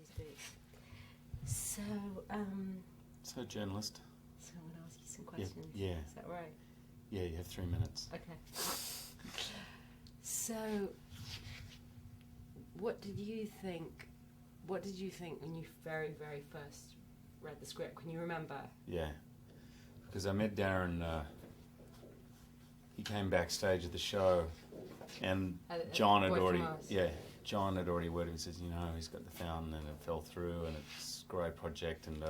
please do. So, So, journalist. So I'm going to ask you some questions. Yeah. Is that right? Yeah, you have 3 minutes. Okay. So, what did you think when you very, very first read the script? Can you remember? Yeah. Because I met Darren, he came backstage at the show, and John had already, John had already worded, he says, you know, he's got the fountain and it fell through and it's a great project and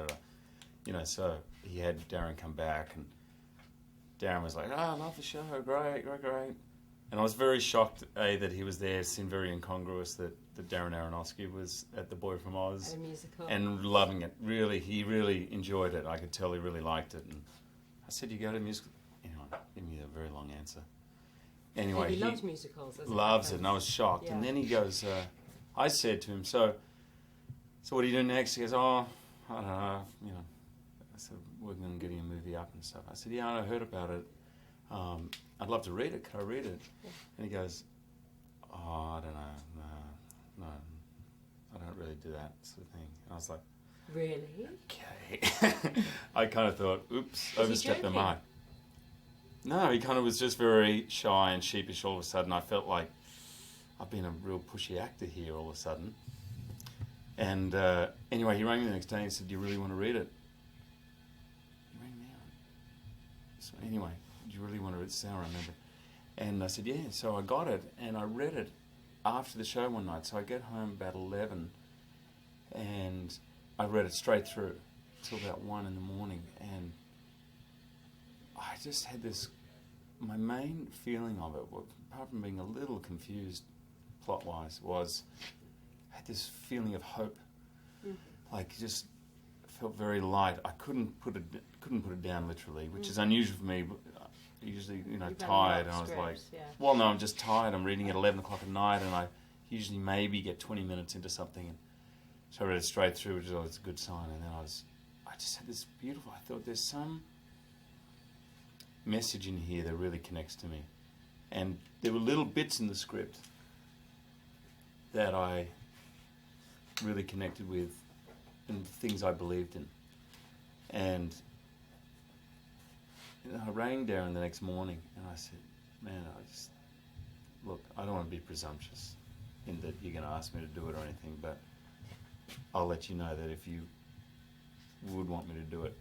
you know, so he had Darren come back and Darren was like, I love the show, great. And I was very shocked, that he was there. It seemed very incongruous that Darren Aronofsky was at The Boy from Oz. At a musical. And loving it. Really, he really enjoyed it. I could tell he really liked it. And I said, you go to musical? Anyway, give me a very long answer. Anyway, he loves musicals. Loves it, and I was shocked. Yeah. And then he goes, I said to him, so what do you do next? He goes, I don't know, you know. I said, working on getting a movie up and stuff. I said, yeah, I heard about it. I'd love to read it. Could I read it? Yeah. And he goes, I don't know. No, I don't really do that sort of thing. And I was like, really? Okay. I kind of thought, oops, overstepped the mark. No, he kind of was just very shy and sheepish all of a sudden. I felt like I've been a real pushy actor here all of a sudden. And anyway, he rang me the next day and said, do you really want to read it? He rang me out. So anyway, do you really want to read it? This is how I remember. And I said, yeah. So I got it and I read it after the show one night. So I get home about 11 and I read it straight through till about 1 in the morning. And I just had this, my main feeling of it, apart from being a little confused plot-wise, was I had this feeling of hope. Like, just felt very light. I couldn't put it down literally, which is unusual for me. Usually, you know, tired, and I was like, well, no, I'm just tired. I'm reading at 11 o'clock at night, and I usually maybe get 20 minutes into something. And so I read it straight through, which is always a good sign. And then I just had this beautiful, I thought there's some message in here that really connects to me. And there were little bits in the script that I really connected with and things I believed in. And you know, I rang Darren the next morning and I said, man, look, I don't want to be presumptuous in that you're going to ask me to do it or anything, but I'll let you know that if you would want me to do it,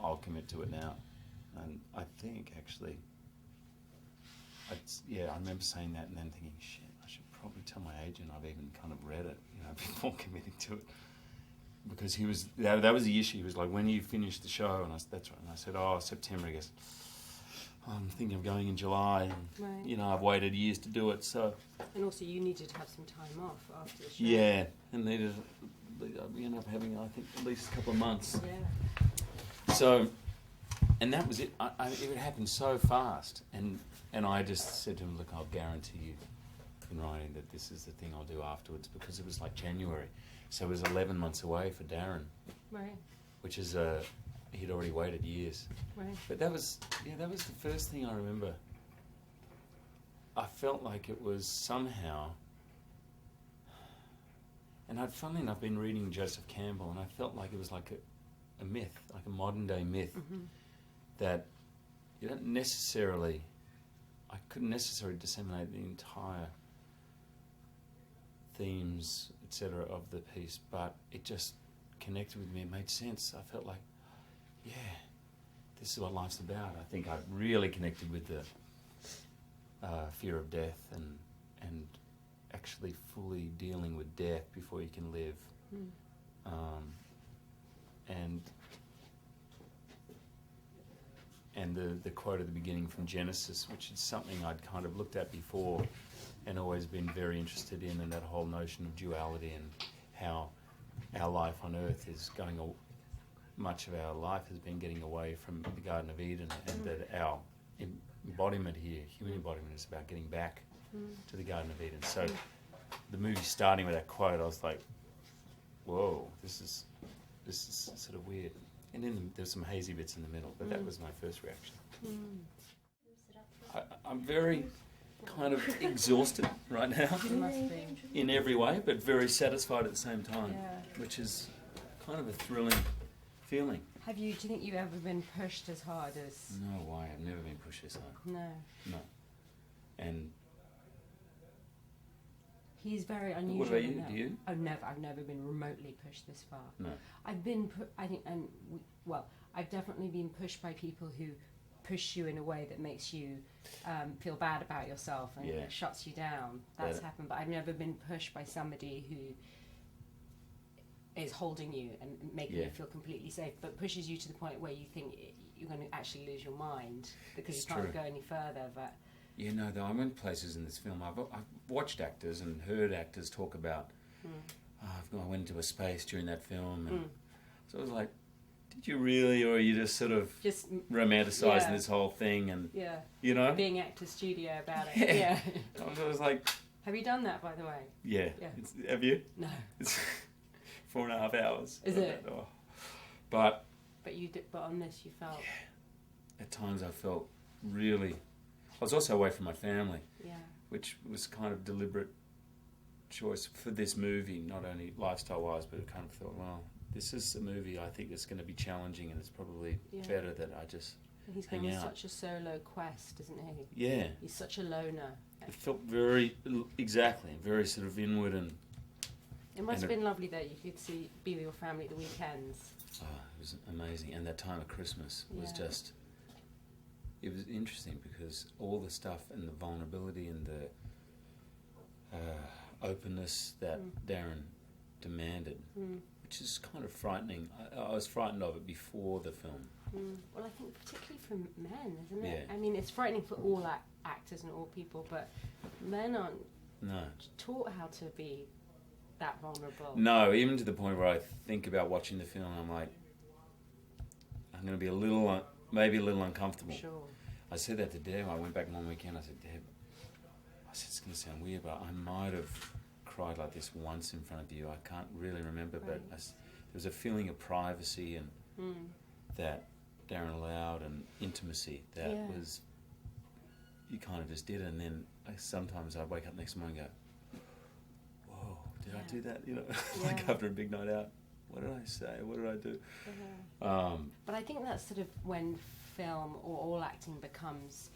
I'll commit to it now. And I think, actually, I remember saying that and then thinking, shit, I should probably tell my agent I've even kind of read it, you know, before committing to it. Because he was, that was the issue. He was like, when you finish the show? And that's right. And I said, September. He goes, I'm thinking of going in July. And, you know, I've waited years to do it, so. And also you needed to have some time off after the show. Yeah, and we ended up having, I think, at least a couple of months. Yeah. So, and that was it. It happened so fast. And I just said to him, look, I'll guarantee you in writing that this is the thing I'll do afterwards, because it was like January. So it was 11 months away for Darren. Right. Which is, he'd already waited years. Right. But that was the first thing I remember. I felt like it was somehow, and I'd funnily enough been reading Joseph Campbell, and I felt like it was like a myth, like a modern day myth, that you don't necessarily, I couldn't necessarily disseminate the entire themes, etc. of the piece, but it just connected with me. It made sense. I felt like, yeah, this is what life's about. I think I really connected with the fear of death and actually fully dealing with death before you can live. And the quote at the beginning from Genesis, which is something I'd kind of looked at before and always been very interested in, and that whole notion of duality and how our life on earth is going, much of our life has been getting away from the Garden of Eden, and that our embodiment here, human embodiment, is about getting back to the Garden of Eden. So the movie starting with that quote, I was like, whoa, this is sort of weird. And then there's some hazy bits in the middle, but that was my first reaction. I'm very kind of exhausted right now You must be. in every way, but very satisfied at the same time, Yeah. which is kind of a thrilling feeling. Do you think you've ever been pushed as hard as... No way, I've never been pushed this hard. No. No. And He's very unusual. what about you? in that. Do you? Oh, never. I've never been remotely pushed this far. No. I've been, I think, I've definitely been pushed by people who push you in a way that makes you feel bad about yourself and Yeah. shuts you down. That's Yeah. happened, but I've never been pushed by somebody who is holding you and making Yeah. you feel completely safe, but pushes you to the point where you think you're going to actually lose your mind because It's you can't true. go any further. But You know, though, I went places in this film. I've watched actors and heard actors talk about, I went into a space during that film. And so I was like, did you really, or are you just sort of just romanticising yeah. this whole thing? And, yeah, you know? being actor studio about it. Yeah. Yeah. I was like, Have you done that, by the way? yeah. Yeah. Have you? No. It's 4.5 hours. Is it? Oh. But But on this, you felt. at times I felt really... I was also away from my family, Yeah. which was kind of deliberate choice for this movie, not only lifestyle-wise, but I kind of thought, well, this is a movie I think that's going to be challenging, and it's probably Yeah. better that I just And he's hang going on out. such a solo quest, isn't he? Yeah. He's such a loner. It felt very sort of inward and... It must have And been lovely that you could be with your family at the weekends. Oh, it was amazing. And that time of Christmas was Yeah. just... It was interesting because all the stuff and the vulnerability and the openness that Darren demanded, which is kind of frightening. I was frightened of it before the film. Well, I think particularly for men, isn't it? Yeah. I mean, it's frightening for all actors and all people, but men aren't No. taught how to be that vulnerable. No, even to the point where I think about watching the film, I'm like, I'm going to be maybe a little uncomfortable. Sure. I said that to Deb. I went back one weekend. I said, Deb, it's going to sound weird, but I might have cried like this once in front of you. I can't really remember, but there was a feeling of privacy and that Darren allowed, and intimacy that was, you kind of just did it. And then sometimes I'd wake up next morning and go, whoa, did I do that? You know, like after a big night out. What did I say? What did I do? But I think that's sort of when film or all acting becomes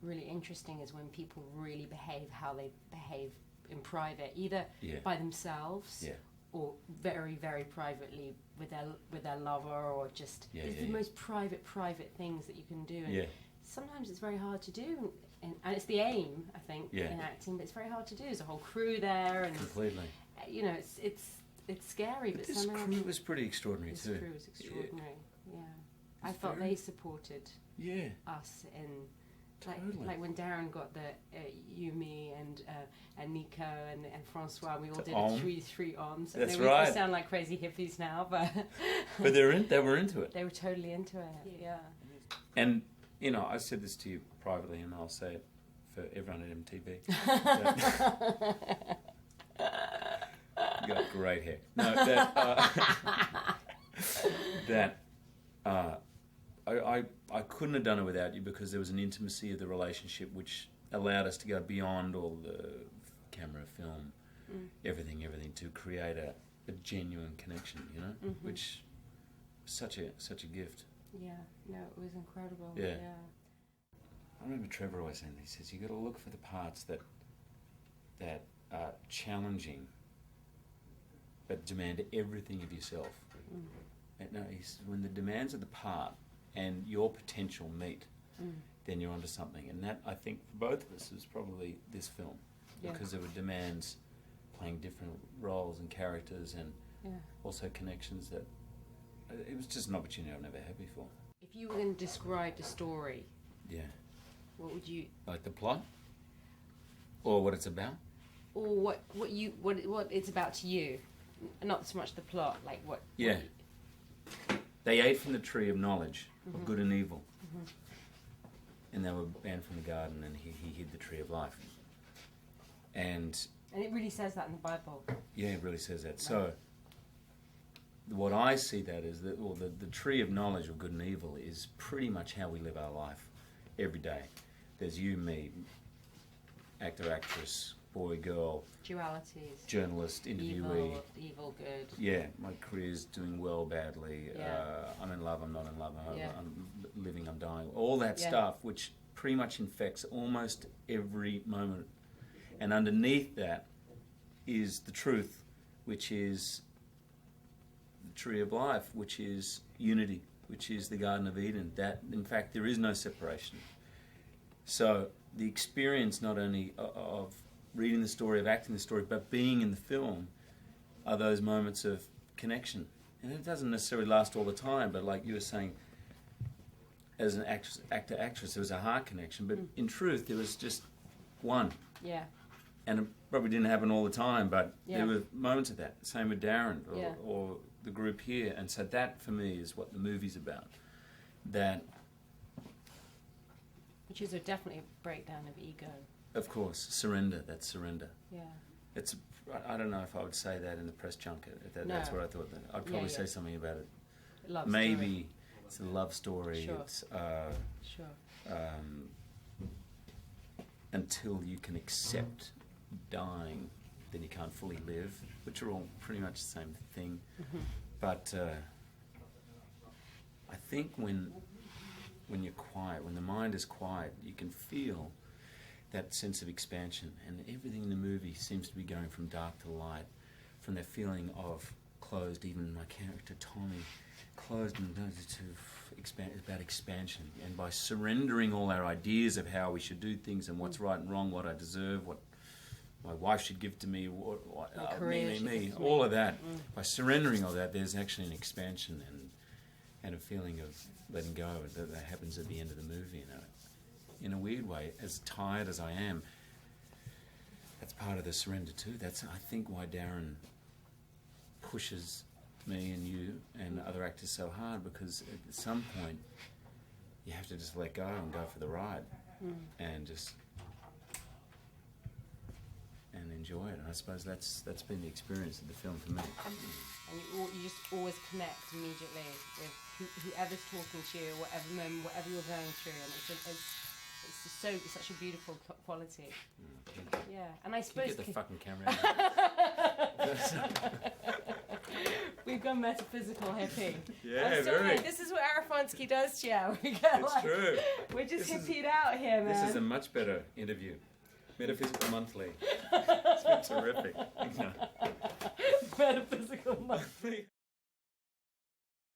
really interesting, is when people really behave how they behave in private, either by themselves or very, very privately with their lover, or just it's the most private things that you can do. And sometimes it's very hard to do, and it's the aim, I think, in acting, but it's very hard to do. There's a whole crew there, and completely. You know, it's scary, but this somehow crew was pretty extraordinary too. This crew was extraordinary. Yeah. I felt they supported us in, like when Darren got the Yumi and Nico and Francois, we all did three arms. That's we right. sound like crazy hippies now, but but they were into it. They were totally into it. Yeah. And you know, I said this to you privately, and I'll say it for everyone at MTV. You got great hair. No, I couldn't have done it without you, because there was an intimacy of the relationship which allowed us to go beyond all the camera, film, everything, to create a genuine connection, you know, which was such a gift. Yeah, no, it was incredible. Yeah. I remember Trevor always saying, he says, you got to look for the parts that are challenging but demand everything of yourself. And no, when the demands of the part and your potential meet, then you're onto something. And that, I think, for both of us, is probably this film, because there were demands playing different roles and characters, and also connections that it was just an opportunity I've never had before. If you were going to describe the story, what would you... Like the plot? Or what it's about? Or what it's about to you? Not so much the plot, like what... Yeah. They ate from the tree of knowledge, of good and evil. And they were banned from the garden, and he hid the tree of life. And it really says that in the Bible. Yeah, it really says that. Right. So, what I see that is that, well, the tree of knowledge of good and evil is pretty much how we live our life every day. There's you, me, actor, actress, boy, girl, dualities, journalist, interviewee, evil, good. Yeah, my career's doing well, badly. Yeah. I'm in love, I'm not in love. Yeah. I'm living, I'm dying. All that stuff, which pretty much infects almost every moment. And underneath that is the truth, which is the tree of life, which is unity, which is the Garden of Eden. That, in fact, there is no separation. So the experience not only of reading the story, of acting the story, but being in the film are those moments of connection. And it doesn't necessarily last all the time, but like you were saying, as an actor-actress, there was a heart connection, but in truth, there was just one. Yeah. And it probably didn't happen all the time, but there were moments of that. Same with Darren or the group here. And so that, for me, is what the movie's about. That... Which is definitely a breakdown of ego. Of course. Surrender. That's surrender. Yeah. It's... I don't know if I would say that in the press junket. That's what I thought. I'd probably say something about it. Love Maybe story. It's a love story. Sure. It's... Sure. Until you can accept dying, then you can't fully live, which are all pretty much the same thing. Mm-hmm. But I think when you're quiet, when the mind is quiet, you can feel that sense of expansion, and everything in the movie seems to be going from dark to light, from that feeling of closed, even my character Tommy, closed and to expand, about expansion. And by surrendering all our ideas of how we should do things and what's right and wrong, what I deserve, what my wife should give to me, me, all of that. By surrendering all that, there's actually an expansion and a feeling of letting go that happens at the end of the movie. In a weird way, as tired as I am, that's part of the surrender too. That's, I think, why Darren pushes me and you and other actors so hard, because at some point you have to just let go and go for the ride and just enjoy it. And I suppose that's been the experience of the film for me. And you just always connect immediately with whoever's talking to you, whatever moment, whatever you're going through, and it's such a beautiful quality. Yeah, and I suppose... Can you get the fucking camera out? We've gone metaphysical hippie. Yeah, very. This is what Aronofsky does to you. It's true. We're just hippied out here, man. This is a much better interview. Metaphysical Monthly. It's been terrific. Metaphysical Monthly.